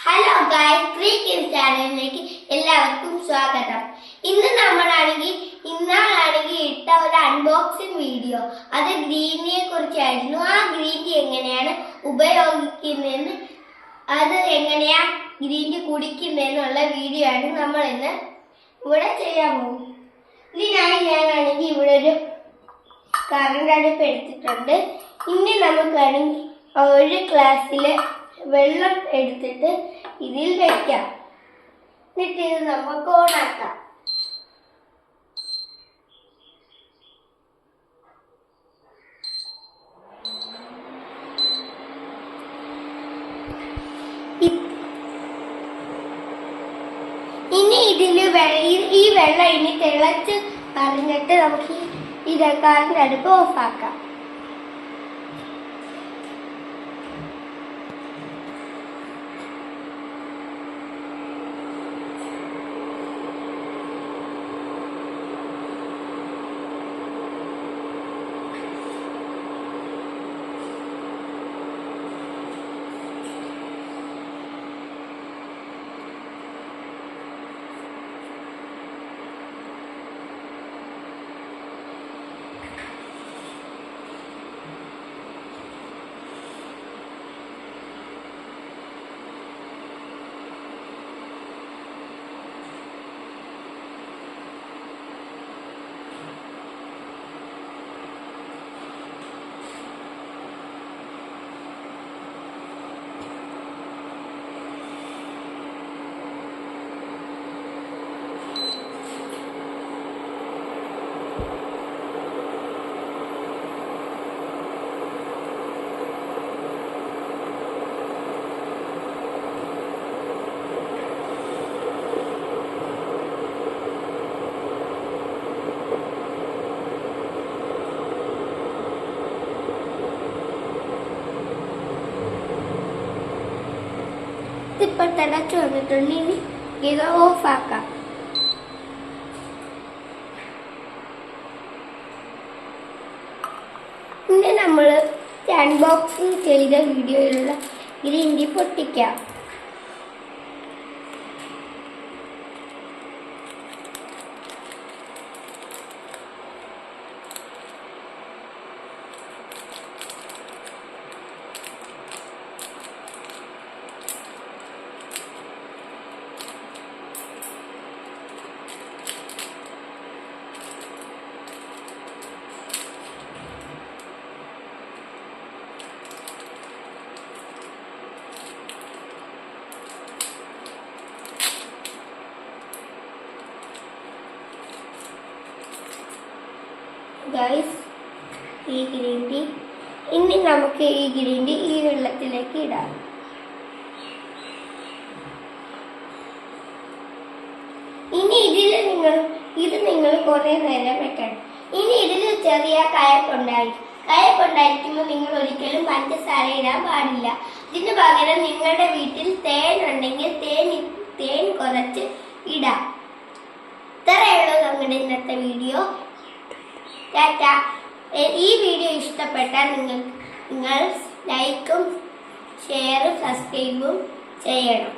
Hello guys, creaking ചാനലിലേക്ക് എല്ലാവർക്കും സ്വാഗതം. ഇന്നാണെങ്കിൽ ഇട്ട ഒരു അൺബോക്സിംഗ് വീഡിയോ. അത് ഗ്രീൻ ടീയെ കുറിച്ചായിരുന്നു. ആ ഗ്രീൻ ടീ എങ്ങനെയാണ് ഉപയോഗിക്കുന്നതെന്ന്, അത് എങ്ങനെയാ ഗ്രീൻ ടീ കുടിക്കുന്നതെന്നുള്ള വീഡിയോ ആണ് നമ്മൾ ഇന്ന് ഇവിടെ ചെയ്യാൻ പോകും. ഇതിനായി ഞാനാണെങ്കിൽ ഇവിടെ ഒരു കറണ്ട് അടുപ്പ് എടുത്തിട്ടുണ്ട്. ഇനി നമുക്കാണെങ്കിൽ ഒരു ഗ്ലാസ്സിൽ വെള്ളം എടുത്തിട്ട് ഇതിൽ വെക്കാം. എന്നിട്ട് ഇത് നമുക്ക് ഓണാക്കാം. ഇനി ഈ വെള്ളം ഇനി തിളച്ച് പറഞ്ഞിട്ട് നമുക്ക് ഈ കറണ്ട് അടുപ്പ് ഓഫാക്കാം. ഇപ്പോൾ തിളച്ച് വന്നിട്ടുണ്ട്. ഇനി ഇത് ഓഫാക്കാം. ഇനി നമ്മൾ അൺബോക്സിങ് ചെയ്ത വീഡിയോയിലുള്ള ഗ്രീൻ ടീ പൊട്ടിക്കാം. ഗൈസ്, ഈ ഗ്രീൻ ടീ ഇനി നമുക്ക് ഈ ഗ്രീൻ ടീ ഈ വെള്ളത്തിലേക്ക് ഇടാം. ഇനി ഇത് നിങ്ങൾ കുറെ നേരം വെക്കണം. ഇനി ഇതിൽ ചെറിയ കയപ്പുണ്ടായിരിക്കുമ്പോൾ നിങ്ങൾ ഒരിക്കലും പഞ്ചസാര ഇടാൻ പാടില്ല. ഇതിന് പകരം നിങ്ങളുടെ വീട്ടിൽ തേൻ ഉണ്ടെങ്കിൽ തേൻ കുറച്ച് ഇടാം. ഇത്രയുള്ളൂ നമ്മുടെ ഇന്നത്തെ വീഡിയോ. ഈ വീഡിയോ ഇഷ്ടപ്പെട്ടാൽ നിങ്ങൾ ലൈക്കും ഷെയറും സബ്സ്ക്രൈബും ചെയ്യണം.